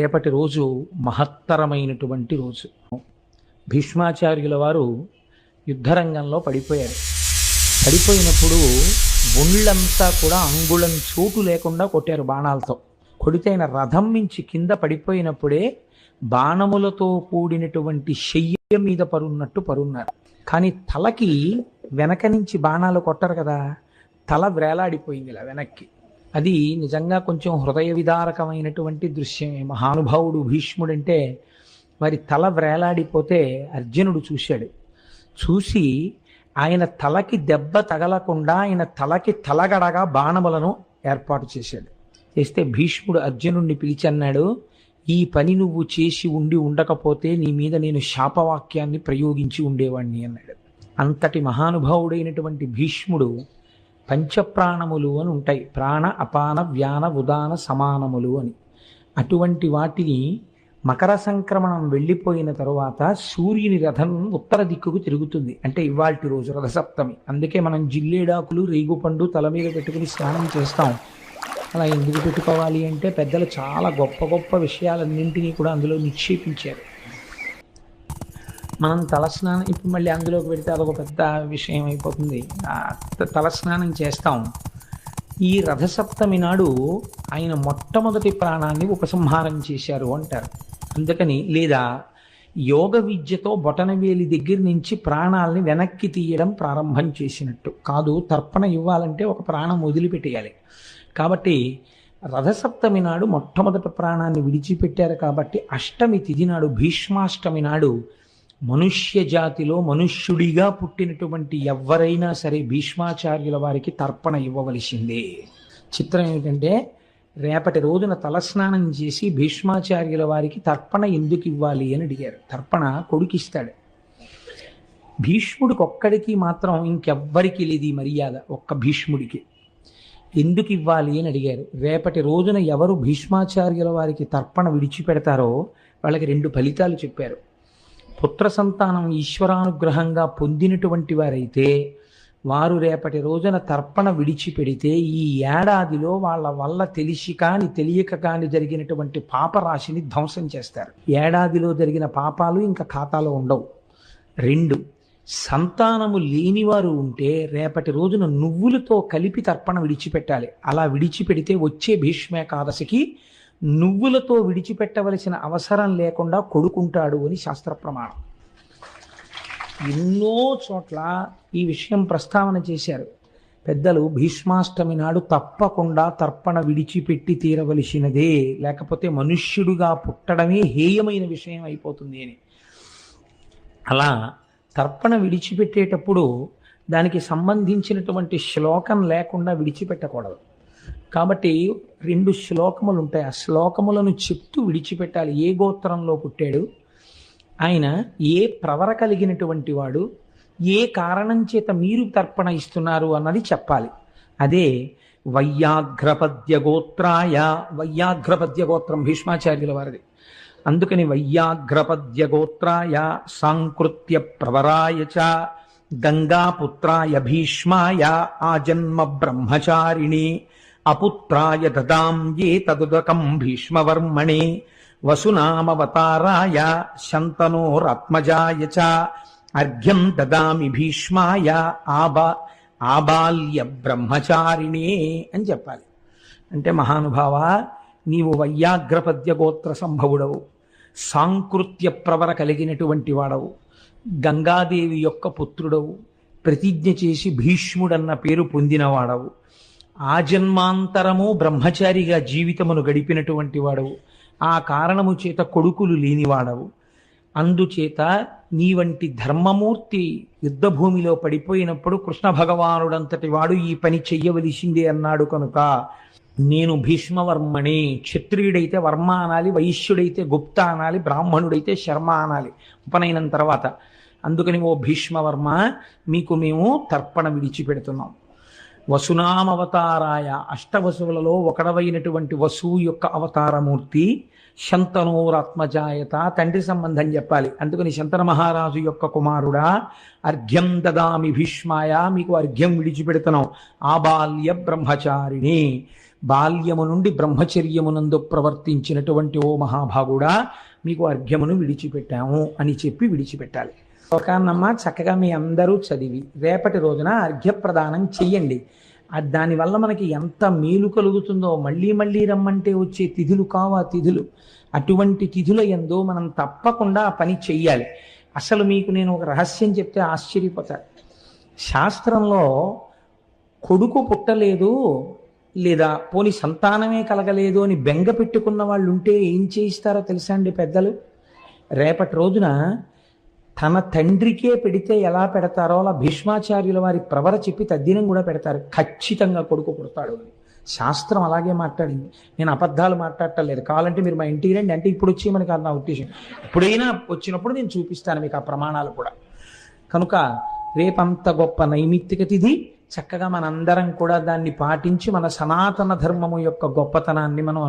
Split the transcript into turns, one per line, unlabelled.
రేపటి రోజు మహత్తరమైనటువంటి రోజు. భీష్మాచార్యుల వారు యుద్ధరంగంలో పడిపోయారు. పడిపోయినప్పుడు ఒళ్ళంతా కూడా అంగుళం చోటు లేకుండా కొట్టారు బాణాలతో. కొడితే ఆయన రథం నుంచి కింద పడిపోయినప్పుడే బాణములతో కూడినటువంటి శయ్య మీద పరున్నట్టు పరున్నారు. కానీ తలకి వెనక నుంచి బాణాలు కొట్టరు కదా, తల వేలాడిపోయింది ఇలా వెనక్కి. అది నిజంగా కొంచెం హృదయ విదారకమైనటువంటి దృశ్యమే. మహానుభావుడు భీష్ముడంటే వారి తల వేలాడిపోతే అర్జునుడు చూశాడు. చూసి ఆయన తలకి దెబ్బ తగలకుండా ఆయన తలకి తలగడగా బాణములను ఏర్పాటు చేశాడు. చేస్తే భీష్ముడు అర్జునుడిని పిలిచి అన్నాడు, ఈ పని నువ్వు చేసి ఉండకపోతే నీ మీద నేను శాపవాక్యాన్ని ప్రయోగించి ఉండేవాణ్ణి అన్నాడు. అంతటి మహానుభావుడైనటువంటి భీష్ముడు పంచప్రాణములు అని ఉంటాయి, ప్రాణ అపాన వ్యాన ఉదాన సమానములు అని. అటువంటి వాటిని మకర సంక్రమణం వెళ్ళిపోయిన తరువాత సూర్యుని రథం ఉత్తర దిక్కుకు తిరుగుతుంది. అంటే ఇవాల్టి రోజు రథసప్తమి. అందుకే మనం జిల్లేడాకులు రేగుపండు తల మీద పెట్టుకుని స్నానం చేస్తాం. అలా ఎందుకు పెట్టుకోవాలి అంటే పెద్దలు చాలా గొప్ప గొప్ప విషయాలన్నింటినీ కూడా అందులో నిక్షేపించారు. మనం తలస్నానం ఇప్పుడు మళ్ళీ అందులోకి పెడితే అదొక పెద్ద విషయం అయిపోతుంది. తలస్నానం చేస్తాం. ఈ రథసప్తమి నాడు ఆయన మొట్టమొదటి ప్రాణాన్ని ఉపసంహారం చేశారు అంటారు. అందుకని లేదా యోగ విద్యతో బొటనవేలి దగ్గర నుంచి ప్రాణాలని వెనక్కి తీయడం ప్రారంభం చేసినట్టు కాదు. తర్పణ ఇవ్వాలంటే ఒక ప్రాణం వదిలిపెట్టేయాలి. కాబట్టి రథసప్తమి నాడు మొట్టమొదటి ప్రాణాన్ని విడిచిపెట్టారు. కాబట్టి అష్టమి తిథి నాడు, భీష్మాష్టమి నాడు మనుష్య జాతిలో మనుష్యుడిగా పుట్టినటువంటి ఎవరైనా సరే భీష్మాచార్యుల వారికి తర్పణ ఇవ్వవలసిందే. చిత్రం ఏమిటంటే రేపటి రోజున తలస్నానం చేసి భీష్మాచార్యుల వారికి తర్పణ ఎందుకు ఇవ్వాలి అని అడిగారు. తర్పణ కొడుకిస్తాడు. భీష్ముడికి ఒక్కడికి మాత్రం ఇంకెవ్వరికి లేదు ఈ మర్యాద, ఒక్క భీష్ముడికి. ఎందుకు ఇవ్వాలి అని అడిగారు. రేపటి రోజున ఎవరు భీష్మాచార్యుల వారికి తర్పణ విడిచిపెడతారో వాళ్ళకి 2 ఫలితాలు చెప్పారు. పుత్ర సంతానం ఈశ్వరానుగ్రహంగా పొందినటువంటి వారైతే వారు రేపటి రోజున తర్పణ విడిచిపెడితే ఈ ఏడాదిలో వాళ్ళ వల్ల తెలిసి కాని తెలియక కాని జరిగినటువంటి పాపరాశిని ధ్వంసం చేస్తారు. ఏడాదిలో జరిగిన పాపాలు ఇంకా ఖాతాలో ఉండవు. 2, సంతానము లేనివారు ఉంటే రేపటి రోజున నువ్వులతో కలిపి తర్పణ విడిచిపెట్టాలి. అలా విడిచిపెడితే వచ్చే భీష్మేకాదశికి నువ్వులతో విడిచిపెట్టవలసిన అవసరం లేకుండా కొడుకుంటాడు అని శాస్త్ర ప్రమాణం. ఎన్నో చోట్ల ఈ విషయం ప్రస్తావన చేశారు పెద్దలు. భీష్మాష్టమి నాడు తప్పకుండా తర్పణ విడిచిపెట్టి తీరవలసినదే, లేకపోతే మనుష్యుడుగా పుట్టడమే హేయమైన విషయం అయిపోతుంది అని. అలా తర్పణ విడిచిపెట్టేటప్పుడు దానికి సంబంధించినటువంటి శ్లోకం లేకుండా విడిచిపెట్టకూడదు. కాబట్టి 2 శ్లోకములు ఉంటాయి. ఆ శ్లోకములను చెప్తూ విడిచిపెట్టాలి. ఏ గోత్రంలో పుట్టాడు ఆయన, ఏ ప్రవర కలిగినటువంటి వాడు, ఏ కారణం చేత మీరు తర్పణ ఇస్తున్నారు అన్నది చెప్పాలి. అదే వయ్యాఘ్రపద్య గోత్రాయ. వయ్యాఘ్రపద్య గోత్రం భీష్మాచార్యుల వారిది. అందుకని వయ్యాఘ్రపద్య గోత్రాయ సాంకృత్య ప్రవరాయ చ గంగాపుత్రాయ భీష్మాయ ఆజన్మ బ్రహ్మచారిణి అపుత్రాయ దదాం ఏ తదుదకం భీష్మవర్మణే వసునామవతారాయ శంతనోరాత్మజాయ చ అర్ఘ్యం దదామి భీష్మాయ ఆబాల్య బ్రహ్మచారిణే అని చెప్పాలి. అంటే మహానుభావ, నీవు వయ్యాఘ్రపద్య గోత్ర సంభవుడవు, సాంకృత్య ప్రవర కలిగినటువంటి వాడవు, గంగాదేవి యొక్క పుత్రుడవు, ప్రతిజ్ఞ చేసి భీష్ముడన్న పేరు పొందినవాడవు, ఆజన్మాంతరము బ్రహ్మచారిగా జీవితమును గడిపినటువంటి వాడవు, ఆ కారణము చేత కొడుకులు లేనివాడవు. అందుచేత నీ వంటి ధర్మమూర్తి యుద్ధభూమిలో పడిపోయినప్పుడు కృష్ణ భగవానుడంతటి వాడు ఈ పని చెయ్యవలసిందే అన్నాడు. కనుక నేను భీష్మవర్మణి. క్షత్రియుడైతే వర్మ అనాలి, వైశ్యుడైతే గుప్త అనాలి, బ్రాహ్మణుడైతే శర్మ అనాలి ఉపనయనం తర్వాత. అందుకని ఓ భీష్మవర్మ, మీకు మేము తర్పణ విడిచిపెడుతున్నాం. వసునామవతారాయ, అష్టవసువులలో ఒకడవైనటువంటి వసువు యొక్క అవతారమూర్తి. శంతనోరాత్మజాయత, తండ్రి సంబంధం చెప్పాలి. అందుకని శంతన మహారాజు యొక్క కుమారుడా, అర్ఘ్యం దదామి భీష్మాయ, మీకు అర్ఘ్యం విడిచిపెడుతున్నాం. ఆబాల్య బ్రహ్మచారిణి, బాల్యము నుండి బ్రహ్మచర్యమునందు ప్రవర్తించినటువంటి ఓ మహాభాగుడా, మీకు అర్ఘ్యమును విడిచిపెట్టాము అని చెప్పి విడిచిపెట్టాలి. శ్లోకాన్నమ్మ చక్కగా మీ అందరూ చదివి రేపటి రోజున అర్ఘ్యప్రదానం చెయ్యండి. దానివల్ల మనకి ఎంత మేలు కలుగుతుందో, మళ్ళీ మళ్ళీ రమ్మంటే వచ్చే తిథులు కావు ఆ తిథులు. అటువంటి తిథుల యందు మనం తప్పకుండా ఆ పని చెయ్యాలి. అసలు మీకు నేను ఒక రహస్యం చెప్తే ఆశ్చర్యపోతారు. శాస్త్రంలో కొడుకు పుట్టలేదు లేదా పోని సంతానమే కలగలేదు అని బెంగ పెట్టుకున్న వాళ్ళు ఉంటే ఏం చేయిస్తారో తెలుసా అండి పెద్దలు? రేపటి రోజున తన తండ్రికే పెడితే ఎలా పెడతారో అలా భీష్మాచార్యుల వారి ప్రవర చెప్పి తద్దినం కూడా పెడతారు. ఖచ్చితంగా కొడుకు పుడతాడు అని శాస్త్రం అలాగే మాట్లాడింది. నేను అబద్ధాలు మాట్లాడటం లేదు. కావాలంటే మీరు మా ఇంటికి రండి, అంటే ఇప్పుడు వచ్చి మనకి నా ఉద్దేశం, ఎప్పుడైనా వచ్చినప్పుడు నేను చూపిస్తాను మీకు ఆ ప్రమాణాలు కూడా. కనుక రేపంత గొప్ప నైమిత్తిక తిథి, చక్కగా మనందరం కూడా దాన్ని పాటించి మన సనాతన ధర్మము యొక్క గొప్పతనాన్ని మనం